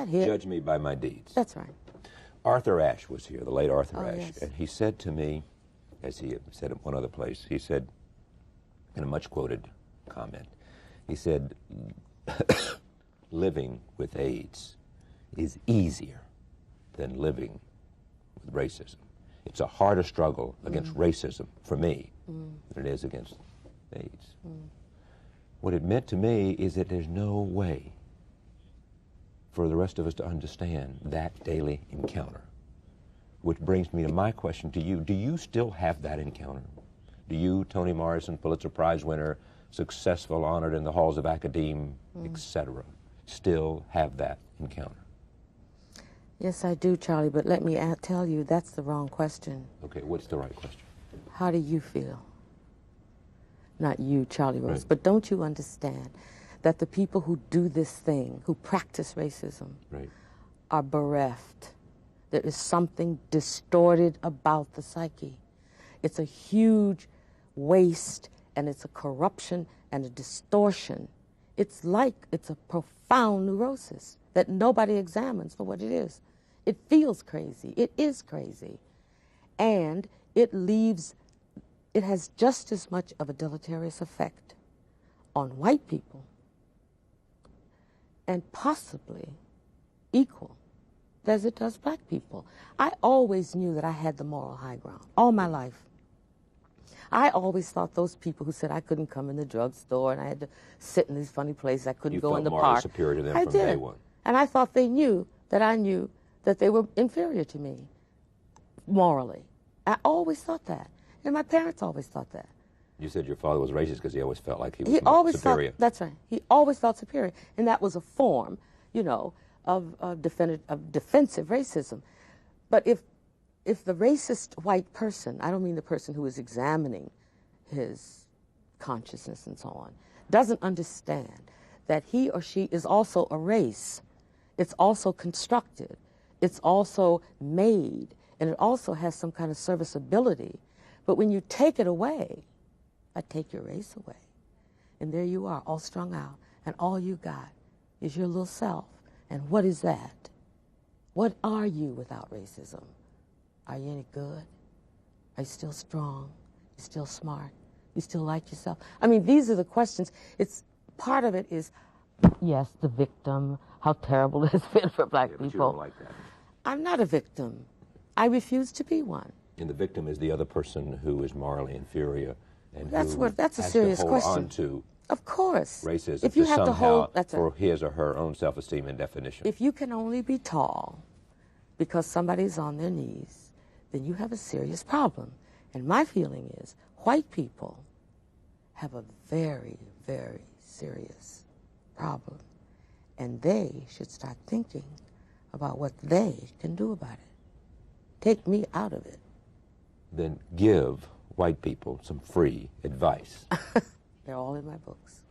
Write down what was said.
Judge me by my deeds. That's right. Arthur Ashe was here, the late Arthur Ashe, yes. and he said to me, as he said at one other place, he said, in a much-quoted comment, he said, living with AIDS is easier than living with racism. It's a harder struggle against racism, for me, than it is against AIDS. What it meant to me is that there's no way for the rest of us to understand that daily encounter. Which brings me to my question to you. Do you still have that encounter? Do you, Toni Morrison, Pulitzer Prize winner, successful, honored in the halls of academe, etc., still have that encounter? Yes, I do, Charlie, but let me tell you, that's the wrong question. Okay, what's the right question? How do you feel? Not you, Charlie Rose, Right. but don't you understand that the people who do this thing, who practice racism, Right. are bereft? There is something distorted about the psyche. It's a huge waste, and it's a corruption and a distortion. It's a profound neurosis that nobody examines for what it is. It feels crazy. It is crazy. And it has just as much of a deleterious effect on white people, and possibly equal as it does black people. I always knew that I had the moral high ground all my life. I always thought those people who said I couldn't come in the drugstore and I had to sit in these funny places, I couldn't go in the park. You felt morally superior to them from day one. And I thought they knew that I knew that they were inferior to me morally. I always thought that. And my parents always thought that. You said your father was racist because he always felt like he was superior. That's right. He always felt superior. And that was a form, you know, of defensive racism. But if the racist white person, I don't mean the person who is examining his consciousness and so on, doesn't understand that he or she is also a race, it's also constructed, it's also made, and it also has some kind of serviceability. But when you take it away, I take your race away. And there you are, all strung out, and all you got is your little self. And what is that? What are you without racism? Are you any good? Are you still strong? You still smart? You still like yourself? I mean, these are the questions. Part of it is, yes, the victim, how terrible it has been for black people. But you don't like that. I'm not a victim. I refuse to be one. And the victim is the other person who is morally inferior and that's who a has serious to hold question. on to Of course. racism if you to have to somehow hold, for his or her own self-esteem and definition. If you can only be tall because somebody's on their knees, then you have a serious problem. And my feeling is white people have a very, very serious problem. And they should start thinking about what they can do about it. Take me out of it. Then give white people some free advice. They're all in my books.